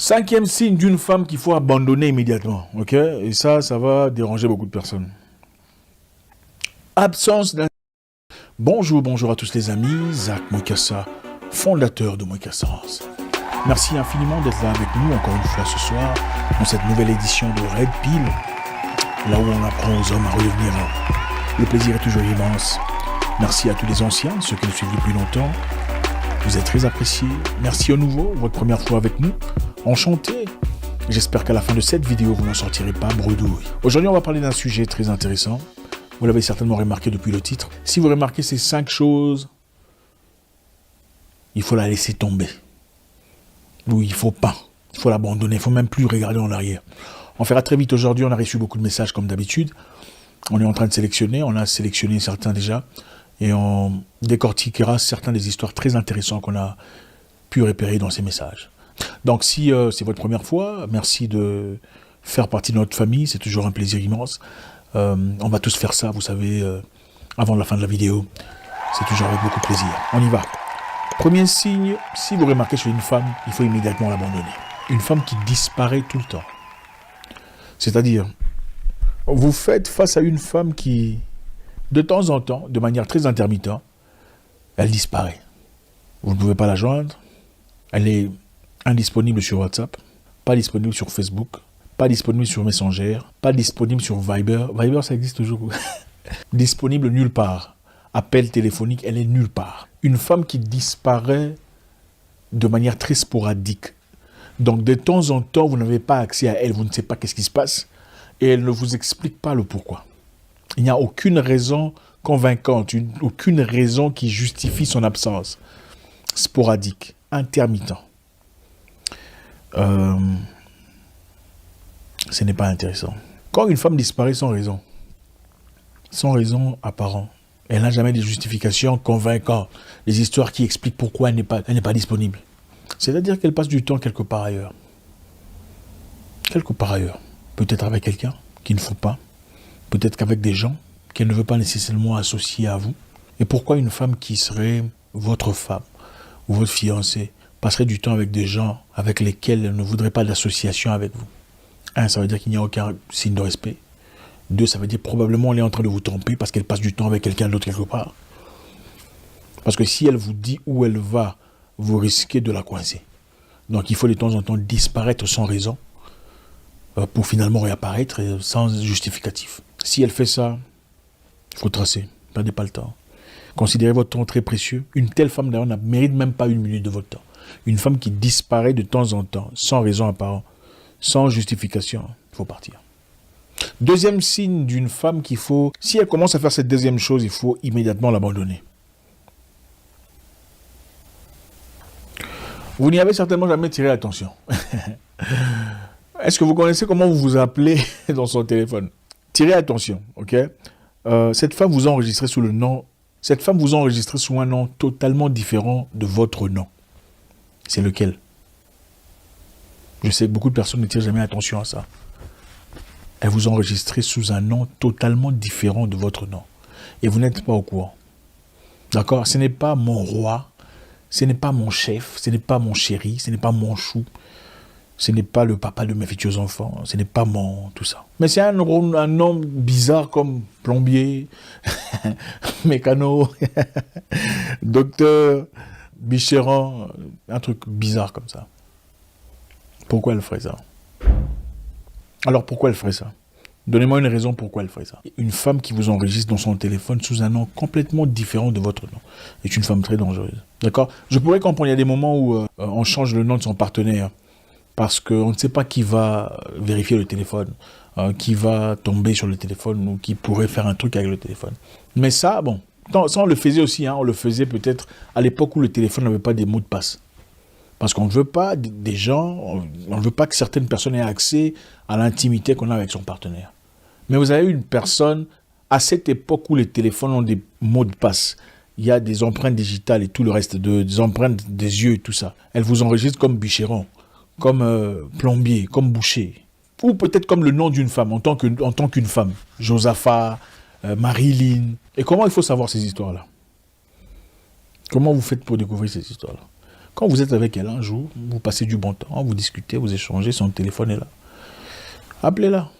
Cinquième signe d'une femme qu'il faut abandonner immédiatement, ok? Et ça va déranger beaucoup de personnes. Absence d'un... Bonjour à tous les amis, Zach Moikassa, fondateur de Moikassance. Merci infiniment d'être là avec nous encore une fois ce soir, dans cette nouvelle édition de Red Pill, là où on apprend aux hommes à redevenir un. Le plaisir est toujours immense. Merci à tous les anciens, ceux qui nous suivent depuis longtemps. Vous êtes très appréciés. Merci au nouveau, votre première fois avec nous. Enchanté. J'espère qu'à la fin de cette vidéo, vous n'en sortirez pas bredouille. Aujourd'hui, on va parler d'un sujet très intéressant. Vous l'avez certainement remarqué depuis le titre. Si vous remarquez ces 5 choses, il faut la laisser tomber. Oui, il faut pas. Il faut l'abandonner. Il faut même plus regarder en arrière. On fera très vite aujourd'hui. On a reçu beaucoup de messages comme d'habitude. On est en train de sélectionner. On a sélectionné certains déjà. Et on décortiquera certaines des histoires très intéressantes qu'on a pu repérer dans ces messages. Donc si c'est votre première fois, merci de faire partie de notre famille. C'est toujours un plaisir immense. On va tous faire ça, vous savez, avant la fin de la vidéo. C'est toujours avec beaucoup de plaisir. On y va. Premier signe, si vous remarquez chez une femme, il faut immédiatement l'abandonner. Une femme qui disparaît tout le temps. C'est-à-dire, vous faites face à une femme qui, de temps en temps, de manière très intermittente, elle disparaît. Vous ne pouvez pas la joindre. Elle est indisponible sur WhatsApp, pas disponible sur Facebook, pas disponible sur Messenger, pas disponible sur Viber. Viber, ça existe toujours. Disponible nulle part. Appel téléphonique, elle est nulle part. Une femme qui disparaît de manière très sporadique. Donc, de temps en temps, vous n'avez pas accès à elle, vous ne savez pas qu'est-ce qui se passe, et elle ne vous explique pas le pourquoi. Il n'y a aucune raison convaincante, aucune raison qui justifie son absence. Sporadique, intermittent. Ce n'est pas intéressant. Quand une femme disparaît sans raison apparente, elle n'a jamais de justification convaincante, des histoires qui expliquent pourquoi elle n'est pas disponible. C'est-à-dire qu'elle passe du temps quelque part ailleurs. Quelque part ailleurs. Peut-être avec quelqu'un qu'il ne faut pas. Peut-être qu'avec des gens qu'elle ne veut pas nécessairement associer à vous. Et pourquoi une femme qui serait votre femme ou votre fiancée passerait du temps avec des gens avec lesquels elle ne voudrait pas d'association avec vous? 1, ça veut dire qu'il n'y a aucun signe de respect. 2, ça veut dire probablement elle est en train de vous tromper parce qu'elle passe du temps avec quelqu'un d'autre quelque part. Parce que si elle vous dit où elle va, vous risquez de la coincer. Donc il faut de temps en temps disparaître sans raison pour finalement réapparaître sans justificatif. Si elle fait ça, il faut tracer. Ne perdez pas le temps. Considérez votre temps très précieux. Une telle femme d'ailleurs ne mérite même pas 1 minute de votre temps. Une femme qui disparaît de temps en temps, sans raison apparente, sans justification, il faut partir. Deuxième signe d'une femme qu'il faut, si elle commence à faire cette deuxième chose, il faut immédiatement l'abandonner. Vous n'y avez certainement jamais tiré attention. Est-ce que vous connaissez comment vous vous appelez dans son téléphone? Tirez attention, ok? Cette femme vous a enregistré sous le nom. Cette femme vous a enregistré sous un nom totalement différent de votre nom. C'est lequel? Je sais que beaucoup de personnes ne tirent jamais attention à ça. Elle vous a enregistré sous un nom totalement différent de votre nom. Et vous n'êtes pas au courant. D'accord? Ce n'est pas mon roi, ce n'est pas mon chef, ce n'est pas mon chéri, ce n'est pas mon chou, ce n'est pas le papa de mes futurs enfants, ce n'est pas mon... tout ça. Mais c'est un nom bizarre comme plombier, mécano, docteur, bûcheron, un truc bizarre comme ça. Pourquoi elle ferait ça? Alors pourquoi elle ferait ça? Donnez-moi une raison pourquoi elle ferait ça. Une femme qui vous enregistre dans son téléphone sous un nom complètement différent de votre nom est une femme très dangereuse. D'accord? Je pourrais comprendre, il y a des moments où on change le nom de son partenaire parce qu'on ne sait pas qui va vérifier le téléphone, qui va tomber sur le téléphone ou qui pourrait faire un truc avec le téléphone. Mais ça, bon, ça on le faisait aussi, on le faisait peut-être à l'époque où le téléphone n'avait pas des mots de passe. Parce qu'on ne veut pas des gens, on ne veut pas que certaines personnes aient accès à l'intimité qu'on a avec son partenaire. Mais vous avez une personne, à cette époque où les téléphones ont des mots de passe, il y a des empreintes digitales et tout le reste, des empreintes des yeux et tout ça. Elle vous enregistre comme bûcheron, comme plombier, comme boucher. Ou peut-être comme le nom d'une femme, en tant qu'une femme. Josaphat, Marilyn. Et comment il faut savoir ces histoires-là? Comment vous faites pour découvrir ces histoires-là? Quand vous êtes avec elle un jour, vous passez du bon temps, vous discutez, vous échangez, son téléphone est là. Appelez-la.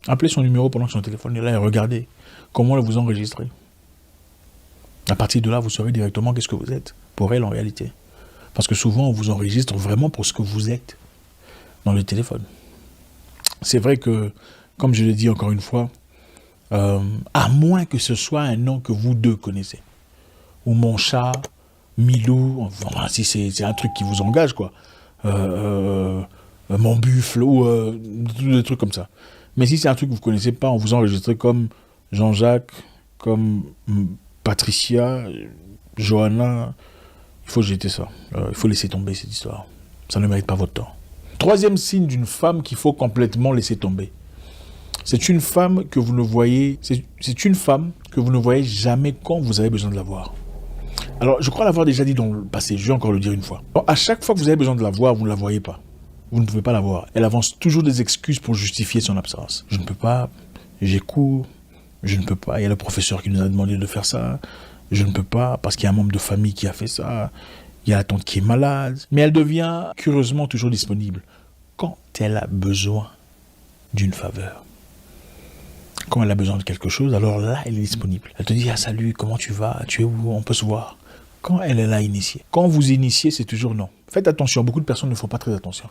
Appelez son numéro pendant que son téléphone est là et regardez comment elle vous enregistre. À partir de là, vous saurez directement qu'est-ce que vous êtes pour elle en réalité. Parce que souvent, on vous enregistre vraiment pour ce que vous êtes dans le téléphone. C'est vrai que, comme je l'ai dit encore une fois, à moins que ce soit un nom que vous deux connaissez, ou mon chat, Milou, enfin, si c'est un truc qui vous engage, quoi, mon buffle, ou des trucs comme ça. Mais si c'est un truc que vous ne connaissez pas, on vous enregistre comme Jean-Jacques, comme Patricia, Johanna, il faut jeter ça. Il faut laisser tomber cette histoire. Ça ne mérite pas votre temps. Troisième signe d'une femme qu'il faut complètement laisser tomber. C'est une femme que vous ne voyez, c'est une femme que vous ne voyez jamais quand vous avez besoin de la voir. Alors, je crois l'avoir déjà dit dans le passé, je vais encore le dire une fois. Alors, à chaque fois que vous avez besoin de la voir, vous ne la voyez pas. Vous ne pouvez pas la voir. Elle avance toujours des excuses pour justifier son absence. Je ne peux pas, j'ai cours, je ne peux pas, il y a le professeur qui nous a demandé de faire ça, je ne peux pas parce qu'il y a un membre de famille qui a fait ça, il y a la tante qui est malade. Mais elle devient curieusement toujours disponible quand elle a besoin d'une faveur. Quand elle a besoin de quelque chose, alors là, elle est disponible. Elle te dit, ah salut, comment tu vas? Tu es où? On peut se voir. Quand elle est là initiée. Quand vous initiez, c'est toujours non. Faites attention, beaucoup de personnes ne font pas très attention.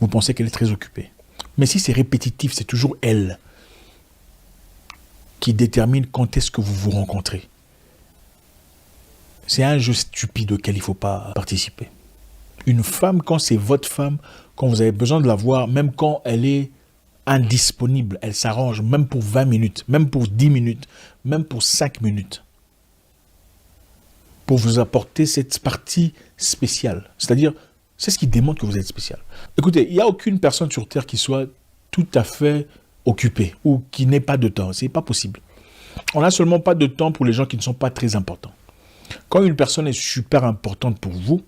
Vous pensez qu'elle est très occupée. Mais si c'est répétitif, c'est toujours elle qui détermine quand est-ce que vous vous rencontrez. C'est un jeu stupide auquel il ne faut pas participer. Une femme, quand c'est votre femme, quand vous avez besoin de la voir, même quand elle est indisponible, elle s'arrange, même pour 20 minutes, même pour 10 minutes, même pour 5 minutes, pour vous apporter cette partie spéciale. C'est-à-dire, c'est ce qui démontre que vous êtes spécial. Écoutez, il n'y a aucune personne sur Terre qui soit tout à fait occupée ou qui n'ait pas de temps. Ce n'est pas possible. On n'a seulement pas de temps pour les gens qui ne sont pas très importants. Quand une personne est super importante pour vous,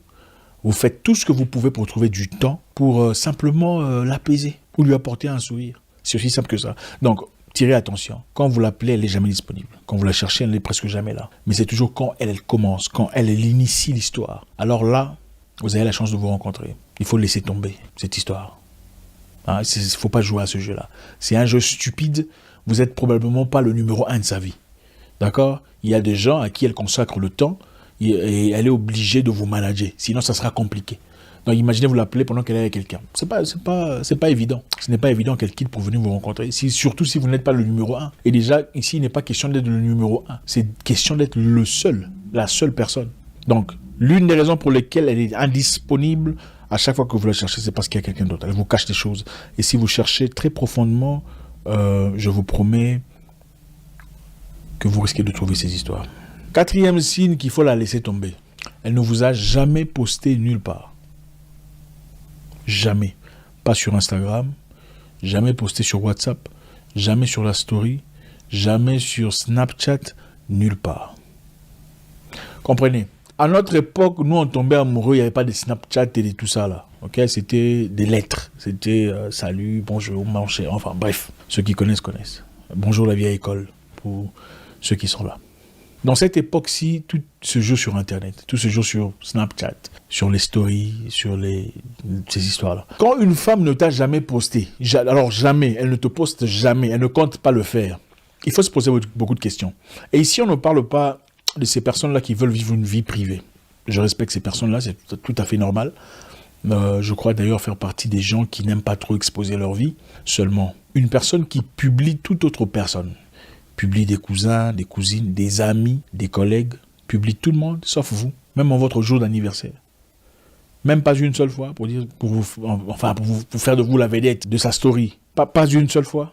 vous faites tout ce que vous pouvez pour trouver du temps pour simplement l'apaiser ou lui apporter un sourire. C'est aussi simple que ça. Donc, tirez attention. Quand vous l'appelez, elle n'est jamais disponible. Quand vous la cherchez, elle n'est presque jamais là. Mais c'est toujours quand elle commence, quand elle initie l'histoire. Alors là, vous avez la chance de vous rencontrer. Il faut laisser tomber cette histoire. Il ne faut pas jouer à ce jeu-là. C'est un jeu stupide. Vous n'êtes probablement pas le numéro 1 de sa vie. D'accord? Il y a des gens à qui elle consacre le temps et elle est obligée de vous manager. Sinon, ça sera compliqué. Donc, imaginez vous l'appeler pendant qu'elle est avec quelqu'un. C'est pas évident. Ce n'est pas évident qu'elle quitte pour venir vous rencontrer. Surtout si vous n'êtes pas le numéro 1. Et déjà, ici, il n'est pas question d'être le numéro 1. C'est question d'être le seul, la seule personne. Donc, l'une des raisons pour lesquelles elle est indisponible à chaque fois que vous la cherchez, c'est parce qu'il y a quelqu'un d'autre. Elle vous cache des choses. Et si vous cherchez très profondément, je vous promets que vous risquez de trouver ces histoires. Quatrième signe qu'il faut la laisser tomber. Elle ne vous a jamais posté nulle part. Jamais. Pas sur Instagram, jamais posté sur WhatsApp, jamais sur la story, jamais sur Snapchat, nulle part. Comprenez? À notre époque, nous on tombait amoureux, il n'y avait pas de Snapchat et de tout ça là. Okay? C'était des lettres. C'était salut, bonjour, mon cher, enfin bref. Ceux qui connaissent, connaissent. Bonjour la vieille école pour ceux qui sont là. Dans cette époque-ci, tout se joue sur Internet, tout se joue sur Snapchat, sur les stories, sur ces histoires-là. Quand une femme ne t'a jamais posté, alors jamais, elle ne te poste jamais, elle ne compte pas le faire, il faut se poser beaucoup de questions. Et ici, on ne parle pas de ces personnes-là qui veulent vivre une vie privée. Je respecte ces personnes-là, c'est tout à fait normal. Je crois d'ailleurs faire partie des gens qui n'aiment pas trop exposer leur vie. Seulement, une personne qui publie toute autre personne, publie des cousins, des cousines, des amis, des collègues, publie tout le monde, sauf vous, même en votre jour d'anniversaire. Même pas une seule fois, pour faire de vous la vedette de sa story. Pas une seule fois.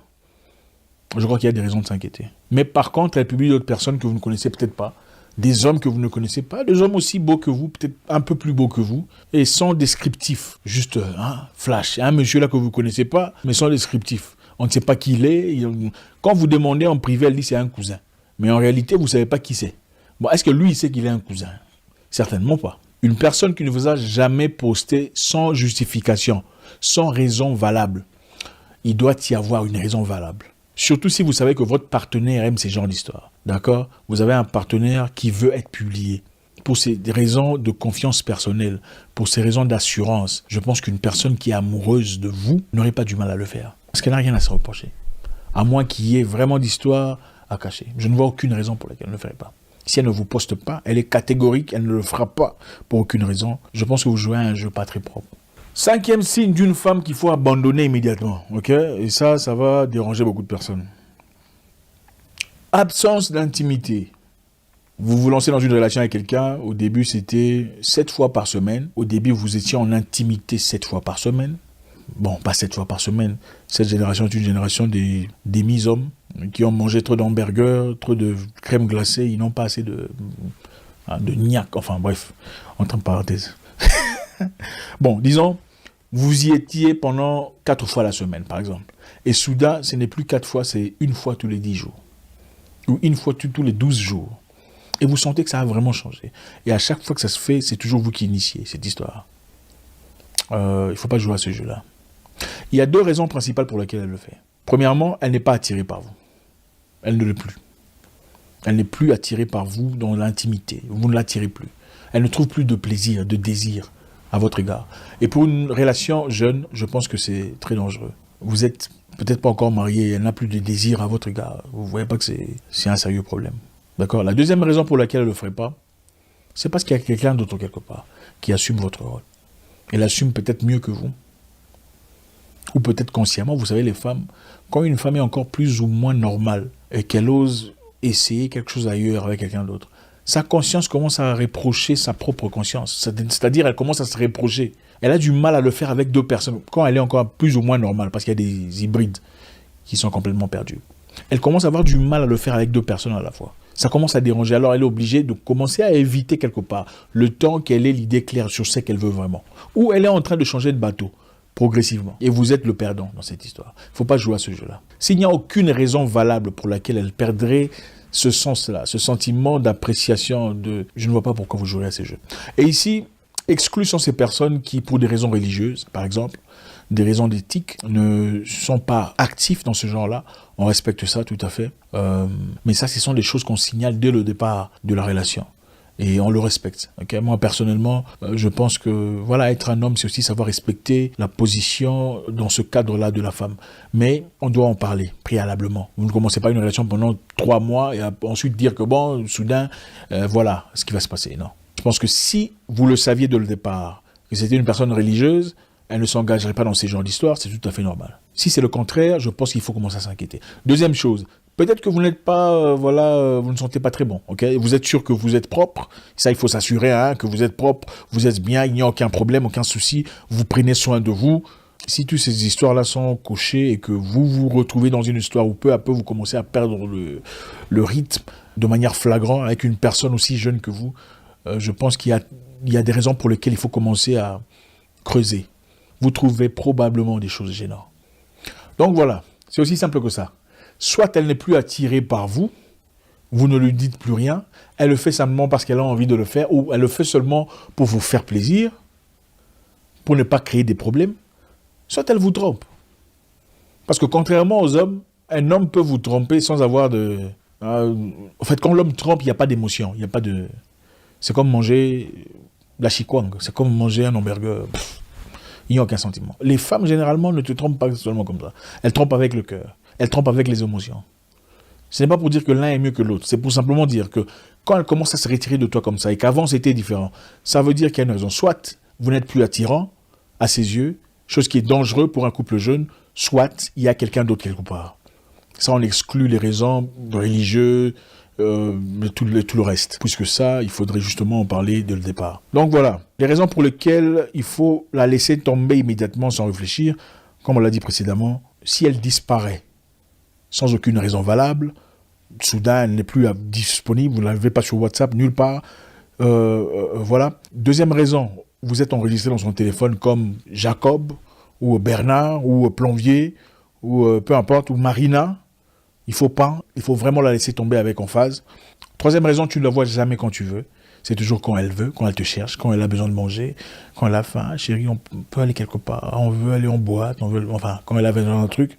Je crois qu'il y a des raisons de s'inquiéter. Mais par contre, elle publie d'autres personnes que vous ne connaissez peut-être pas, des hommes que vous ne connaissez pas, des hommes aussi beaux que vous, peut-être un peu plus beaux que vous, et sans descriptif, juste flash. Un monsieur là que vous ne connaissez pas, mais sans descriptif. On ne sait pas qui il est. Quand vous demandez en privé, elle dit c'est un cousin. Mais en réalité, vous ne savez pas qui c'est. Bon, est-ce que lui, il sait qu'il est un cousin? Certainement pas. Une personne qui ne vous a jamais posté sans justification, sans raison valable. Il doit y avoir une raison valable. Surtout si vous savez que votre partenaire aime ces genres d'histoires. D'accord? Vous avez un partenaire qui veut être publié. pour ces raisons de confiance personnelle, pour ces raisons d'assurance, je pense qu'une personne qui est amoureuse de vous n'aurait pas du mal à le faire. Parce qu'elle n'a rien à se reprocher. À moins qu'il y ait vraiment d'histoire à cacher. Je ne vois aucune raison pour laquelle elle ne le ferait pas. Si elle ne vous poste pas, elle est catégorique, elle ne le fera pas pour aucune raison. Je pense que vous jouez à un jeu pas très propre. 5e signe d'une femme qu'il faut abandonner immédiatement. Ok? Et ça va déranger beaucoup de personnes. Absence d'intimité. Vous vous lancez dans une relation avec quelqu'un, au début c'était 7 fois par semaine. Au début vous étiez en intimité 7 fois par semaine. Bon, pas 7 fois par semaine. Cette génération est une génération des mis-hommes qui ont mangé trop d'hamburgers, trop de crème glacée, ils n'ont pas assez de niaque, enfin bref, entre parenthèses. Bon, disons, vous y étiez pendant 4 fois la semaine par exemple. Et soudain, ce n'est plus 4 fois, c'est 1 fois tous les 10 jours. Ou 1 fois tous les 12 jours. Et vous sentez que ça a vraiment changé. Et à chaque fois que ça se fait, c'est toujours vous qui initiez cette histoire. Il ne faut pas jouer à ce jeu-là. Il y a 2 raisons principales pour lesquelles elle le fait. Premièrement, elle n'est pas attirée par vous. Elle ne l'est plus. Elle n'est plus attirée par vous dans l'intimité. Vous ne l'attirez plus. Elle ne trouve plus de plaisir, de désir à votre égard. Et pour une relation jeune, je pense que c'est très dangereux. Vous êtes peut-être pas encore marié, elle n'a plus de désir à votre égard. Vous ne voyez pas que c'est un sérieux problème. D'accord? La deuxième raison pour laquelle elle ne le ferait pas, c'est parce qu'il y a quelqu'un d'autre quelque part qui assume votre rôle. Elle assume peut-être mieux que vous. Ou peut-être consciemment, vous savez, les femmes, quand une femme est encore plus ou moins normale et qu'elle ose essayer quelque chose ailleurs avec quelqu'un d'autre, sa conscience commence à reprocher sa propre conscience. C'est-à-dire, elle commence à se reprocher. Elle a du mal à le faire avec 2 personnes, quand elle est encore plus ou moins normale, parce qu'il y a des hybrides qui sont complètement perdus. Elle commence à avoir du mal à le faire avec 2 personnes à la fois. Ça commence à déranger. Alors elle est obligée de commencer à éviter quelque part le temps qu'elle ait l'idée claire sur ce qu'elle veut vraiment. Ou elle est en train de changer de bateau progressivement. Et vous êtes le perdant dans cette histoire. Il ne faut pas jouer à ce jeu-là. S'il n'y a aucune raison valable pour laquelle elle perdrait ce sens-là, ce sentiment d'appréciation, je ne vois pas pourquoi vous jouerez à ces jeux. Et ici, exclus sont ces personnes qui, pour des raisons religieuses, par exemple, des raisons d'éthique, ne sont pas actifs dans ce genre-là. On respecte ça tout à fait. Mais ça, ce sont des choses qu'on signale dès le départ de la relation. Et on le respecte. Okay? Moi, personnellement, je pense que voilà, être un homme, c'est aussi savoir respecter la position dans ce cadre-là de la femme. Mais on doit en parler préalablement. Vous ne commencez pas une relation pendant 3 mois et ensuite dire que bon, soudain, voilà ce qui va se passer. Non. Je pense que si vous le saviez dès le départ, que c'était une personne religieuse, elle ne s'engagerait pas dans ces genres d'histoires, c'est tout à fait normal. Si c'est le contraire, je pense qu'il faut commencer à s'inquiéter. Deuxième chose, peut-être que vous n'êtes pas, vous ne sentez pas très bon, ok? Vous êtes sûr que vous êtes propre, ça il faut s'assurer, hein, que vous êtes propre, vous êtes bien, il n'y a aucun problème, aucun souci, vous prenez soin de vous. Si toutes ces histoires-là sont cochées et que vous vous retrouvez dans une histoire où peu à peu vous commencez à perdre le rythme de manière flagrante avec une personne aussi jeune que vous, je pense qu'il y a des raisons pour lesquelles il faut commencer à creuser. Vous trouvez probablement des choses gênantes. Donc voilà, c'est aussi simple que ça. Soit elle n'est plus attirée par vous, vous ne lui dites plus rien, elle le fait simplement parce qu'elle a envie de le faire, ou elle le fait seulement pour vous faire plaisir, pour ne pas créer des problèmes, soit elle vous trompe. Parce que contrairement aux hommes, un homme peut vous tromper sans avoir de... en fait, quand l'homme trompe, il n'y a pas d'émotion, il n'y a pas de... C'est comme manger la chikwang, c'est comme manger un hamburger. Il n'y a aucun sentiment. Les femmes, généralement, ne te trompent pas seulement comme ça. Elles trompent avec le cœur. Elles trompent avec les émotions. Ce n'est pas pour dire que l'un est mieux que l'autre. C'est pour simplement dire que quand elles commencent à se retirer de toi comme ça et qu'avant c'était différent, ça veut dire qu'il y a une raison. Soit vous n'êtes plus attirant à ses yeux, chose qui est dangereuse pour un couple jeune, soit il y a quelqu'un d'autre quelque part. Ça, on exclut les raisons religieuses, tout le reste. Puisque ça, il faudrait justement en parler dès le départ. Donc voilà, les raisons pour lesquelles il faut la laisser tomber immédiatement sans réfléchir, comme on l'a dit précédemment, si elle disparaît sans aucune raison valable, soudain elle n'est plus disponible, vous ne l'avez pas sur WhatsApp, nulle part, voilà. Deuxième raison, vous êtes enregistré dans son téléphone comme Jacob, ou Bernard, ou Plombier, ou peu importe, ou Marina. Il faut vraiment la laisser tomber avec emphase. Troisième raison, tu ne la vois jamais quand tu veux. C'est toujours quand elle veut, quand elle te cherche, quand elle a besoin de manger, quand elle a faim. Chérie, on peut aller quelque part, on veut aller en boîte, quand elle a besoin d'un truc.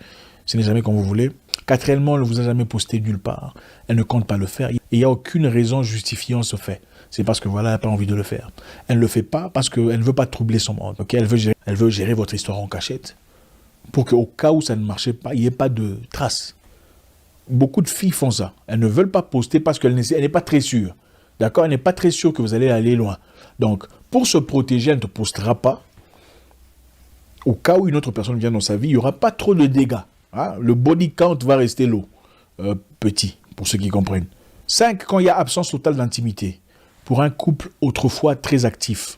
ce n'est jamais comme vous voulez. Quatrièmement, elle ne vous a jamais posté nulle part. Elle ne compte pas le faire. Et il n'y a aucune raison justifiant ce fait. C'est parce que voilà, elle n'a pas envie de le faire. Elle ne le fait pas parce qu'elle ne veut pas troubler son monde. Okay, elle veut gérer votre histoire en cachette pour qu'au cas où ça ne marchait pas, il n'y ait pas de traces. Beaucoup de filles font ça. Elles ne veulent pas poster parce qu'elle n'est pas très sûre. D'accord? Elle n'est pas très sûre que vous allez aller loin. Donc, pour se protéger, elle ne te postera pas. Au cas où une autre personne vient dans sa vie, il n'y aura pas trop de dégâts. Hein? Le body count va rester low. Petit, pour ceux qui comprennent. 5, quand il y a absence totale d'intimité. Pour un couple autrefois très actif.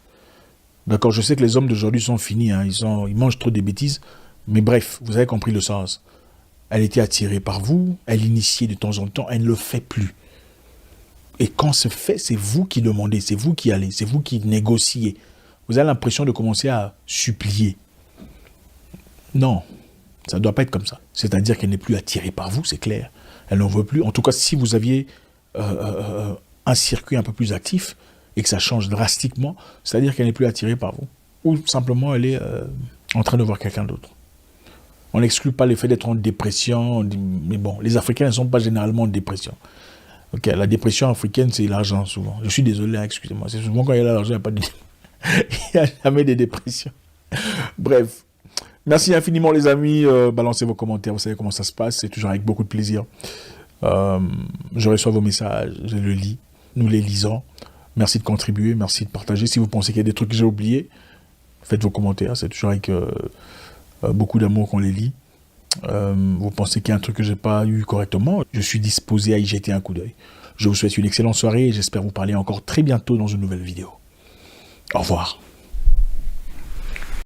D'accord, je sais que les hommes d'aujourd'hui sont finis, hein, ils mangent trop des bêtises. Mais bref, vous avez compris le sens. Elle était attirée par vous, elle initiait de temps en temps, elle ne le fait plus. Et quand c'est fait, c'est vous qui demandez, c'est vous qui allez, c'est vous qui négociez. Vous avez l'impression de commencer à supplier. Non, ça ne doit pas être comme ça. C'est-à-dire qu'elle n'est plus attirée par vous, c'est clair. Elle n'en veut plus. En tout cas, si vous aviez un circuit un peu plus actif et que ça change drastiquement, c'est-à-dire qu'elle n'est plus attirée par vous. Ou simplement, elle est en train de voir quelqu'un d'autre. On n'exclut pas le fait d'être en dépression, mais bon, les Africains ne sont pas généralement en dépression. Okay, la dépression africaine, c'est l'argent souvent. Je suis désolé, hein, excusez-moi. C'est souvent quand il y a l'argent, il n'y a pas de... il n'y a jamais de dépression. Bref. Merci infiniment les amis. Balancez vos commentaires, vous savez comment ça se passe. C'est toujours avec beaucoup de plaisir. Je reçois vos messages, je les lis. Nous les lisons. Merci de contribuer, merci de partager. Si vous pensez qu'il y a des trucs que j'ai oubliés, faites vos commentaires. C'est toujours avec beaucoup d'amour qu'on les lit. Vous pensez qu'il y a un truc que je n'ai pas eu correctement, je suis disposé à y jeter un coup d'œil. Je vous souhaite une excellente soirée et j'espère vous parler encore très bientôt dans une nouvelle vidéo. Au revoir.